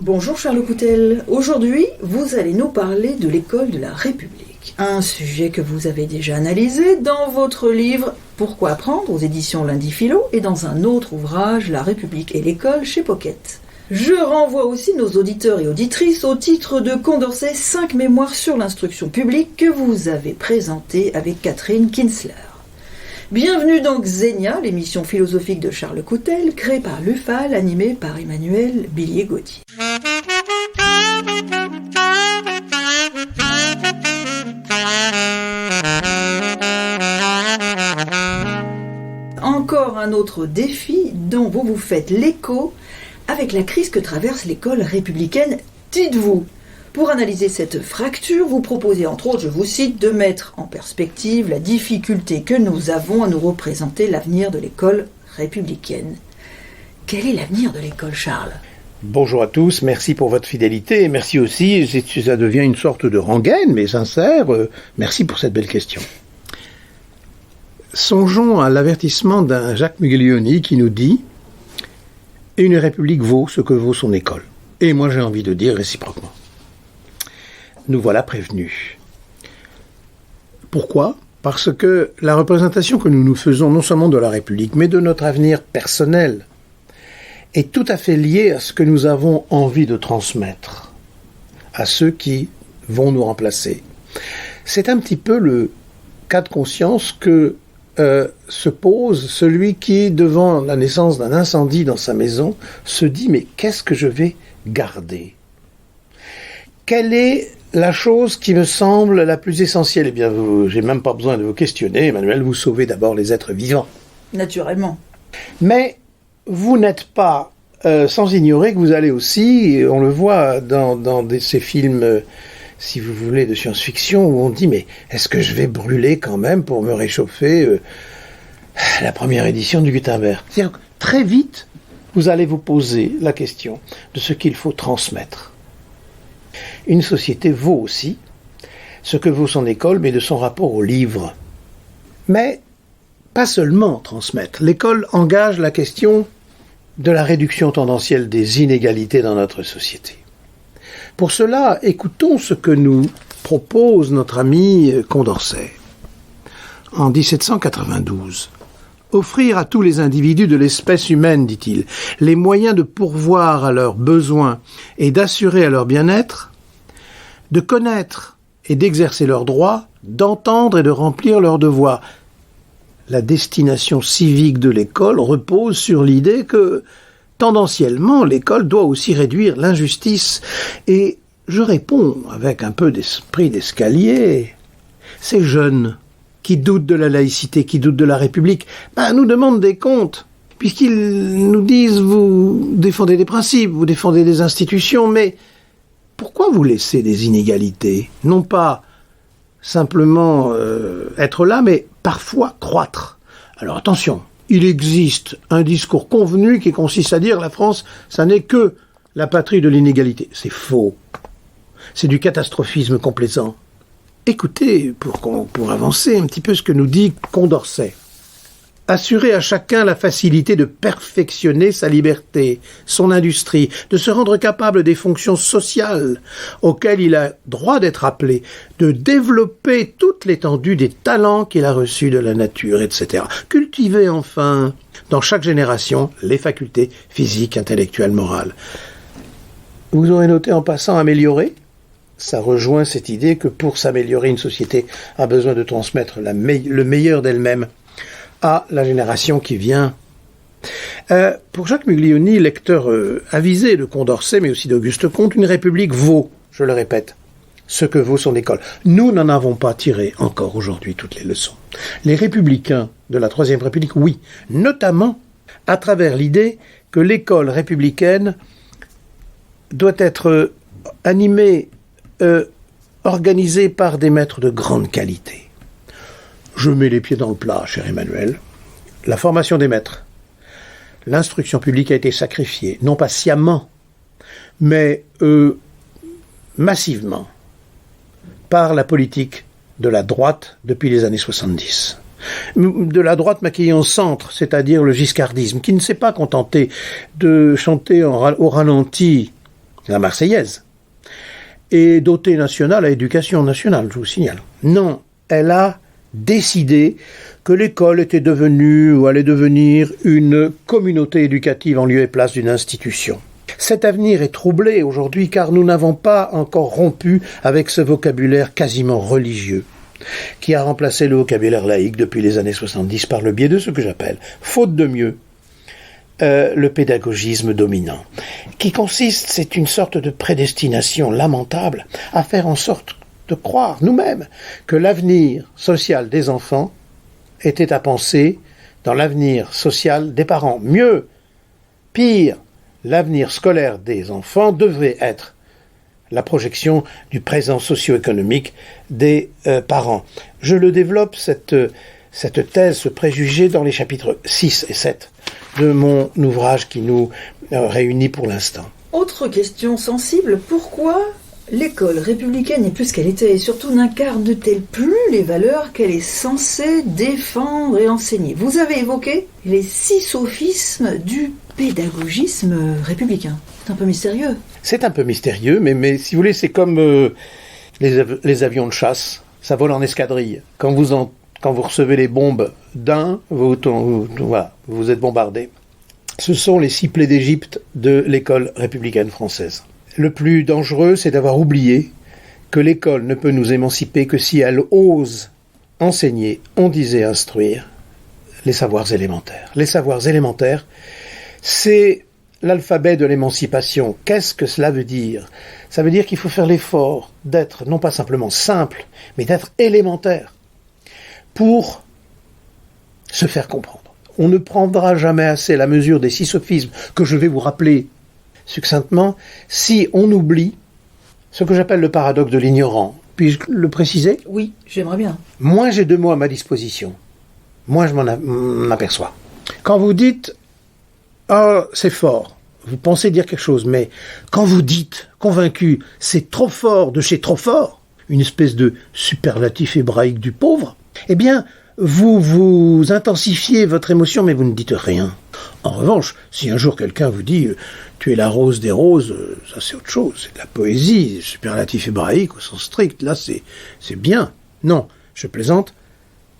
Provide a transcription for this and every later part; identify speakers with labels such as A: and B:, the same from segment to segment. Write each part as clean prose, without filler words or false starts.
A: Bonjour Charles Coutel. Aujourd'hui, vous allez nous parler de l'école de la République. Un sujet que vous avez déjà analysé dans votre livre « Pourquoi apprendre » aux éditions Lundi Philo et dans un autre ouvrage « La République et l'école » chez Pocket. Je renvoie aussi nos auditeurs et auditrices au titre de Condorcet 5 mémoires sur l'instruction publique que vous avez présenté avec Catherine Kinsler. Bienvenue dans Xenia, l'émission philosophique de Charles Coutel, créée par l'UFAL, animée par Emmanuel Billier-Gaudier. Encore un autre défi dont vous vous faites l'écho avec la crise que traverse l'école républicaine, dites-vous. Pour analyser cette fracture, vous proposez entre autres, je vous cite, de mettre en perspective la difficulté que nous avons à nous représenter l'avenir de l'école républicaine. Quel est l'avenir de l'école, Charles ?
B: Bonjour à tous, merci pour votre fidélité et merci aussi, ça devient une sorte de rengaine, mais sincère, merci pour cette belle question. Songeons à l'avertissement d'un Jacques Miglioni qui nous dit « Une république vaut ce que vaut son école ». Et moi j'ai envie de dire réciproquement. Nous voilà prévenus. Pourquoi ? Parce que la représentation que nous nous faisons non seulement de la République, mais de notre avenir personnel, est tout à fait liée à ce que nous avons envie de transmettre à ceux qui vont nous remplacer. C'est un petit peu le cas de conscience que se pose celui qui, devant la naissance d'un incendie dans sa maison, se dit « mais qu'est-ce que je vais garder ?» Quelle est la chose qui me semble la plus essentielle ? Eh bien, j'ai même pas besoin de vous questionner, Emmanuel, vous sauvez d'abord les êtres vivants.
A: Naturellement.
B: Mais vous n'êtes pas sans ignorer que vous allez aussi, on le voit dans ces films, si vous voulez, de science-fiction, où on dit, mais est-ce que je vais brûler quand même pour me réchauffer la première édition du Gutenberg ? C'est-à-dire, très vite, vous allez vous poser la question de ce qu'il faut transmettre. Une société vaut aussi ce que vaut son école, mais de son rapport au livre. Mais pas seulement transmettre. L'école engage la question de la réduction tendancielle des inégalités dans notre société. Pour cela, écoutons ce que nous propose notre ami Condorcet. En 1792, offrir à tous les individus de l'espèce humaine, dit-il, les moyens de pourvoir à leurs besoins et d'assurer à leur bien-être, de connaître et d'exercer leurs droits, d'entendre et de remplir leurs devoirs. La destination civique de l'école repose sur l'idée que, tendanciellement, l'école doit aussi réduire l'injustice. Et je réponds avec un peu d'esprit d'escalier. Ces jeunes qui doutent de la laïcité, qui doutent de la République, nous demandent des comptes, puisqu'ils nous disent « vous défendez des principes, vous défendez des institutions, mais pourquoi vous laissez des inégalités ? Non pas simplement être là, mais parfois croître. » Alors attention, il existe un discours convenu qui consiste à dire « la France, ça n'est que la patrie de l'inégalité ». C'est faux. C'est du catastrophisme complaisant. Écoutez, pour avancer un petit peu ce que nous dit Condorcet. Assurer à chacun la facilité de perfectionner sa liberté, son industrie, de se rendre capable des fonctions sociales auxquelles il a droit d'être appelé, de développer toute l'étendue des talents qu'il a reçus de la nature, etc. Cultiver enfin, dans chaque génération, les facultés physiques, intellectuelles, morales. Vous aurez noté en passant améliorer ? Ça rejoint cette idée que pour s'améliorer, une société a besoin de transmettre le meilleur d'elle-même à la génération qui vient. Pour Jacques Miglioni, lecteur avisé de Condorcet, mais aussi d'Auguste Comte, une république vaut, je le répète, ce que vaut son école. Nous n'en avons pas tiré encore aujourd'hui toutes les leçons. Les républicains de la Troisième République, oui, notamment à travers l'idée que l'école républicaine doit être animée, organisée par des maîtres de grande qualité. Je mets les pieds dans le plat, cher Emmanuel. La formation des maîtres. L'instruction publique a été sacrifiée, non pas sciemment, mais massivement, par la politique de la droite depuis les années 70. De la droite maquillée en centre, c'est-à-dire le giscardisme, qui ne s'est pas contenté de chanter au ralenti la Marseillaise, et dotée nationale à éducation nationale, je vous signale. Non, elle a décidé que l'école était devenue ou allait devenir une communauté éducative en lieu et place d'une institution. Cet avenir est troublé aujourd'hui car nous n'avons pas encore rompu avec ce vocabulaire quasiment religieux qui a remplacé le vocabulaire laïque depuis les années 70 par le biais de ce que j'appelle, faute de mieux, le pédagogisme dominant, qui consiste, c'est une sorte de prédestination lamentable à faire en sorte de croire nous-mêmes que l'avenir social des enfants était à penser dans l'avenir social des parents. Mieux, pire, l'avenir scolaire des enfants devait être la projection du présent socio-économique des parents. Je le développe, cette thèse, ce préjugé, dans les chapitres 6 et 7 de mon ouvrage qui nous réunit pour l'instant.
A: Autre question sensible, pourquoi l'école républicaine est plus qu'elle était et surtout n'incarne-t-elle plus les valeurs qu'elle est censée défendre et enseigner? Vous avez évoqué les 6 sophismes du pédagogisme républicain. C'est un peu mystérieux.
B: C'est un peu mystérieux, mais si vous voulez, c'est comme les avions de chasse. Ça vole en escadrille. Quand vous recevez les bombes d'un, vous êtes bombardé. Ce sont les 6 plaies d'Égypte de l'école républicaine française. Le plus dangereux, c'est d'avoir oublié que l'école ne peut nous émanciper que si elle ose enseigner, on disait instruire, les savoirs élémentaires. Les savoirs élémentaires, c'est l'alphabet de l'émancipation. Qu'est-ce que cela veut dire? Ça veut dire qu'il faut faire l'effort d'être non pas simplement simple, mais d'être élémentaire pour se faire comprendre. On ne prendra jamais assez la mesure des 6 sophismes que je vais vous rappeler succinctement si on oublie ce que j'appelle le paradoxe de l'ignorant. Puis-je le préciser?
A: Oui, j'aimerais bien.
B: Moins j'ai de mots à ma disposition, moins je m'en aperçois. Quand vous dites « Ah, c'est fort », vous pensez dire quelque chose, mais quand vous dites, convaincu, « C'est trop fort de chez trop fort », une espèce de superlatif hébraïque du pauvre, eh bien, vous intensifiez votre émotion, mais vous ne dites rien. En revanche, si un jour quelqu'un vous dit « Tu es la rose des roses », ça c'est autre chose, c'est de la poésie, superlatif hébraïque au sens strict, là c'est bien. Non, je plaisante,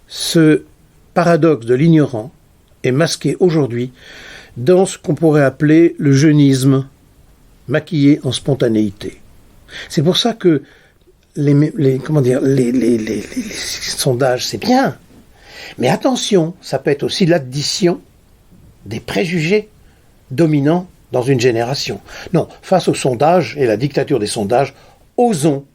B: ce paradoxe de l'ignorant est masqué aujourd'hui dans ce qu'on pourrait appeler le jeunisme maquillé en spontanéité. C'est pour ça que les sondages, c'est bien. Mais attention, ça peut être aussi l'addition des préjugés dominants dans une génération. Non, face aux sondages et la dictature des sondages, osons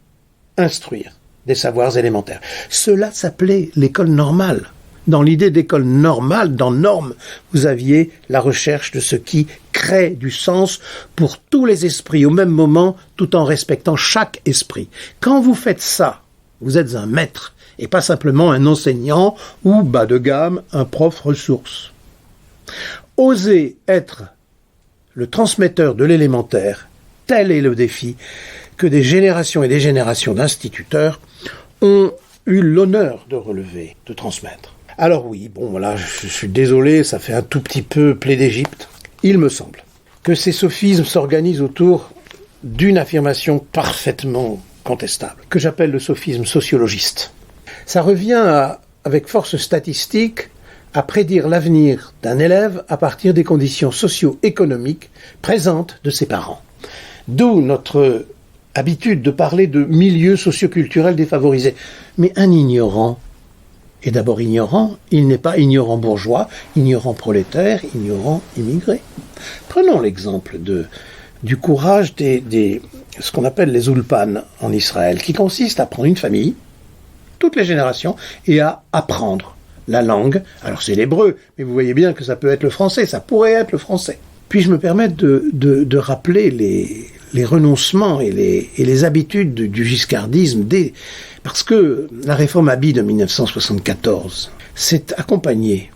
B: instruire des savoirs élémentaires. Cela s'appelait l'école normale. Dans l'idée d'école normale, dans normes, vous aviez la recherche de ce qui crée du sens pour tous les esprits au même moment, tout en respectant chaque esprit. Quand vous faites ça, vous êtes un maître, et pas simplement un enseignant ou, bas de gamme, un prof ressource. Osez être le transmetteur de l'élémentaire, tel est le défi que des générations et des générations d'instituteurs ont eu l'honneur de relever, de transmettre. Alors oui, bon voilà, je suis désolé, ça fait un tout petit peu plaie d'Égypte. Il me semble que ces sophismes s'organisent autour d'une affirmation parfaitement contestable, que j'appelle le sophisme sociologiste. Ça revient avec force statistique à prédire l'avenir d'un élève à partir des conditions socio-économiques présentes de ses parents. D'où notre habitude de parler de milieux socioculturels défavorisés. Mais un ignorant est d'abord ignorant, il n'est pas ignorant bourgeois, ignorant prolétaire, ignorant immigré. Prenons l'exemple du courage des ce qu'on appelle les ulpan en Israël, qui consiste à prendre une famille, toutes les générations, et à apprendre la langue. Alors c'est l'hébreu, mais vous voyez bien que ça peut être le français, ça pourrait être le français. Puis je me permets de rappeler les renoncements et les habitudes du giscardisme, parce que la réforme Haby de 1974 s'est accompagnée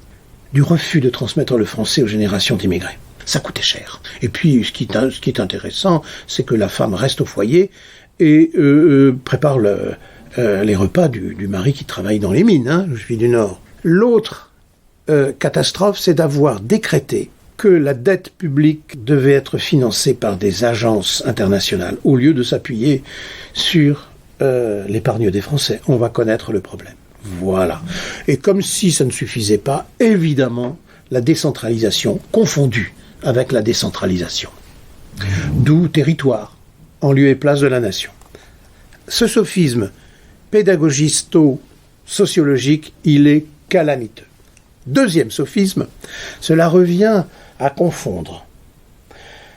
B: du refus de transmettre le français aux générations d'immigrés. Ça coûtait cher. Et puis, ce qui est intéressant, c'est que la femme reste au foyer et prépare les repas du mari qui travaille dans les mines, je suis du Nord. L'autre catastrophe, c'est d'avoir décrété que la dette publique devait être financée par des agences internationales au lieu de s'appuyer sur l'épargne des Français. On va connaître le problème. Voilà. Et comme si ça ne suffisait pas, évidemment, la décentralisation confondue avec la décentralisation. D'où territoire, en lieu et place de la nation. Ce sophisme pédagogisto-sociologique, il est calamiteux. Deuxième sophisme, cela revient à confondre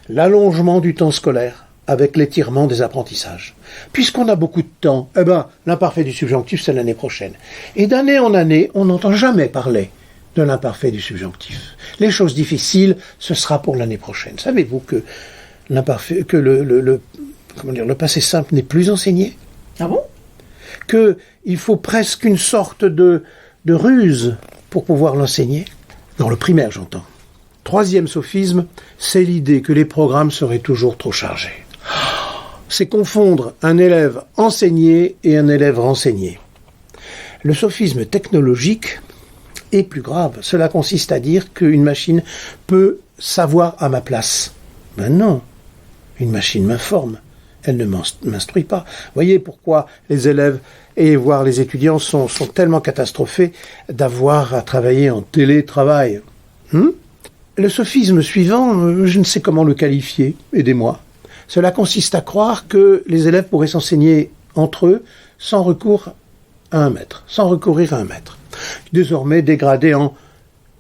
B: l'allongement du temps scolaire avec l'étirement des apprentissages. Puisqu'on a beaucoup de temps, l'imparfait du subjonctif, c'est l'année prochaine. Et d'année en année, on n'entend jamais parler de l'imparfait du subjonctif. Les choses difficiles, ce sera pour l'année prochaine. Savez-vous que le passé simple n'est plus enseigné?
A: Ah bon?
B: Qu'il faut presque une sorte de ruse pour pouvoir l'enseigner? Dans le primaire, j'entends. Troisième sophisme, c'est l'idée que les programmes seraient toujours trop chargés. C'est confondre un élève enseigné et un élève renseigné. Le sophisme technologique est plus grave. Cela consiste à dire qu'une machine peut savoir à ma place. Ben non, une machine m'informe. Elle ne m'instruit pas. Voyez pourquoi les élèves et voire les étudiants sont tellement catastrophés d'avoir à travailler en télétravail. Le sophisme suivant, je ne sais comment le qualifier, aidez-moi. Cela consiste à croire que les élèves pourraient s'enseigner entre eux sans recourir à un maître. Désormais dégradé en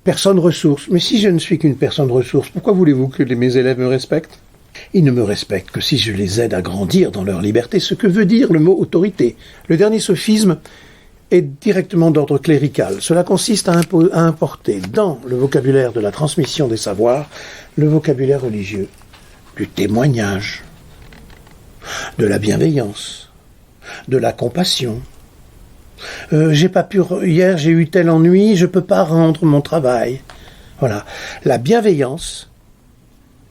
B: personne ressource. Mais si je ne suis qu'une personne ressource, pourquoi voulez-vous que mes élèves me respectent? Ils ne me respectent que si je les aide à grandir dans leur liberté, ce que veut dire le mot autorité. Le dernier sophisme est directement d'ordre clérical. Cela consiste à importer dans le vocabulaire de la transmission des savoirs le vocabulaire religieux, du témoignage, de la bienveillance, de la compassion. Hier j'ai eu tel ennui, je ne peux pas rendre mon travail. Voilà. La bienveillance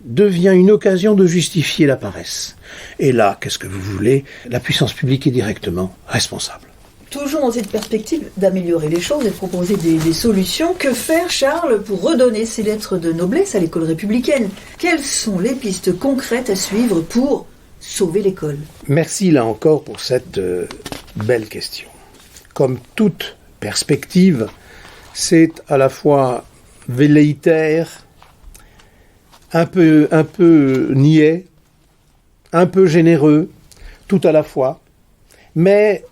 B: devient une occasion de justifier la paresse. Et là, qu'est-ce que vous voulez? La puissance publique est directement responsable.
A: Toujours dans cette perspective d'améliorer les choses et de proposer des solutions, que faire, Charles, pour redonner ses lettres de noblesse à l'école républicaine? Quelles sont les pistes concrètes à suivre pour sauver l'école?
B: Merci là encore pour cette belle question. Comme toute perspective, c'est à la fois velléitaire, un peu niais, un peu généreux, tout à la fois, mais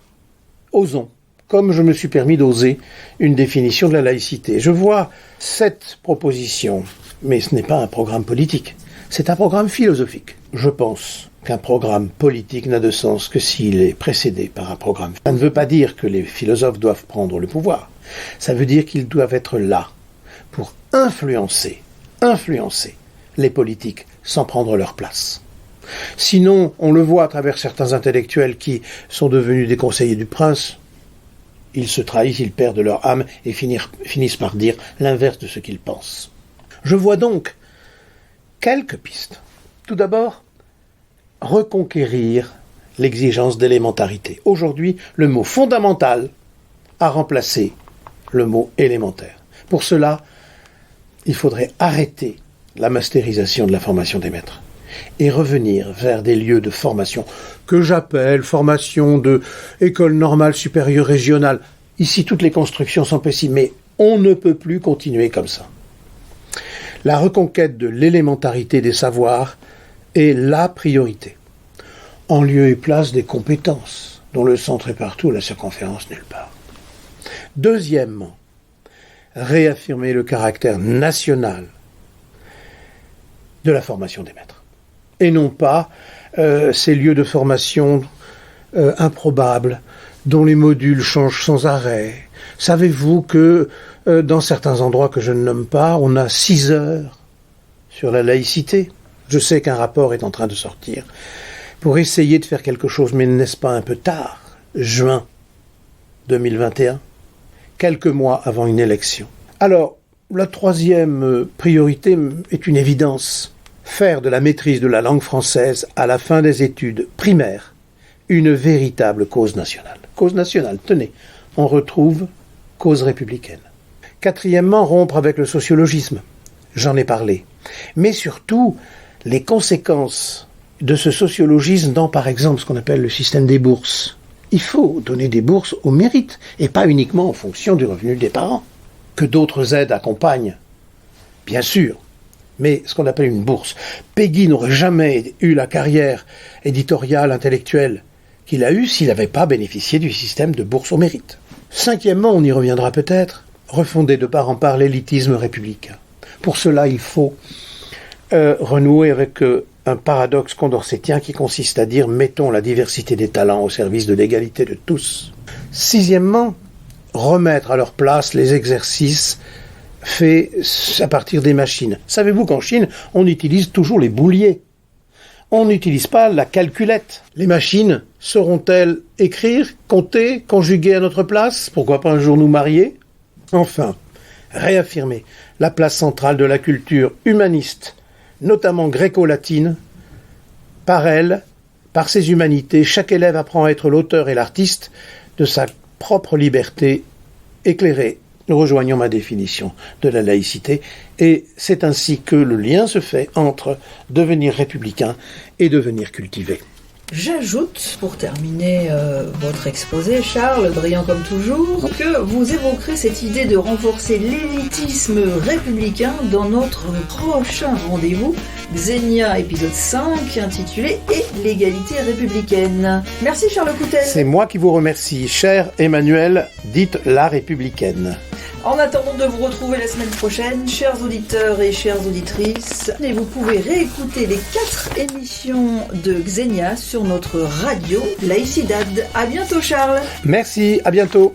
B: osons, comme je me suis permis d'oser une définition de la laïcité. Je vois cette proposition, mais ce n'est pas un programme politique, c'est un programme philosophique. Je pense qu'un programme politique n'a de sens que s'il est précédé par un programme. Ça ne veut pas dire que les philosophes doivent prendre le pouvoir, ça veut dire qu'ils doivent être là pour influencer les politiques sans prendre leur place. Sinon, on le voit à travers certains intellectuels qui sont devenus des conseillers du prince, ils se trahissent, ils perdent leur âme et finissent par dire l'inverse de ce qu'ils pensent. Je vois donc quelques pistes. Tout d'abord, reconquérir l'exigence d'élémentarité. Aujourd'hui, le mot fondamental a remplacé le mot élémentaire. Pour cela, il faudrait arrêter la mastérisation de la formation des maîtres et revenir vers des lieux de formation que j'appelle formation de école normale supérieure régionale. Ici, toutes les constructions sont possibles, mais on ne peut plus continuer comme ça. La reconquête de l'élémentarité des savoirs est la priorité, en lieu et place des compétences, dont le centre est partout, la circonférence nulle part. Deuxièmement, réaffirmer le caractère national de la formation des maîtres, et non pas ces lieux de formation improbables, dont les modules changent sans arrêt. Savez-vous que dans certains endroits que je ne nomme pas, on a 6 heures sur la laïcité? Je sais qu'un rapport est en train de sortir pour essayer de faire quelque chose, mais n'est-ce pas un peu tard? Juin 2021, quelques mois avant une élection. Alors, la troisième priorité est une évidence. Faire de la maîtrise de la langue française à la fin des études primaires une véritable cause nationale. Cause nationale, tenez, on retrouve cause républicaine. Quatrièmement, rompre avec le sociologisme. j'en ai parlé. Mais surtout, les conséquences de ce sociologisme dans, par exemple, ce qu'on appelle le système des bourses. Il faut donner des bourses au mérite, et pas uniquement en fonction du revenu des parents. Que d'autres aides accompagnent, bien sûr, mais ce qu'on appelle une bourse. Peggy n'aurait jamais eu la carrière éditoriale, intellectuelle qu'il a eue s'il n'avait pas bénéficié du système de bourse au mérite. Cinquièmement, on y reviendra peut-être, refonder de part en part l'élitisme républicain. Pour cela, il faut renouer avec un paradoxe condorcétien qui consiste à dire « mettons la diversité des talents au service de l'égalité de tous ». Sixièmement, remettre à leur place les exercices faits à partir des machines. Savez-vous qu'en Chine, on utilise toujours les bouliers? On n'utilise pas la calculette. Les machines sauront-elles écrire, compter, conjuguer à notre place? Pourquoi pas un jour nous marier? Enfin, réaffirmer la place centrale de la culture humaniste, notamment gréco-latine. Par elle, par ses humanités, chaque élève apprend à être l'auteur et l'artiste de sa propre liberté éclairée. Nous rejoignons ma définition de la laïcité, et c'est ainsi que le lien se fait entre devenir républicain et devenir cultivé.
A: J'ajoute, pour terminer votre exposé, Charles, brillant comme toujours, que vous évoquerez cette idée de renforcer l'élitisme républicain dans notre prochain rendez-vous, Xenia épisode 5, intitulé « Et l'égalité républicaine ». Merci Charles Coutel.
B: C'est moi qui vous remercie, cher Emmanuel, dite la républicaine.
A: En attendant de vous retrouver la semaine prochaine, chers auditeurs et chères auditrices, et vous pouvez réécouter les 4 émissions de Xenia sur notre radio Laïcidad. À bientôt Charles.
B: Merci, à bientôt.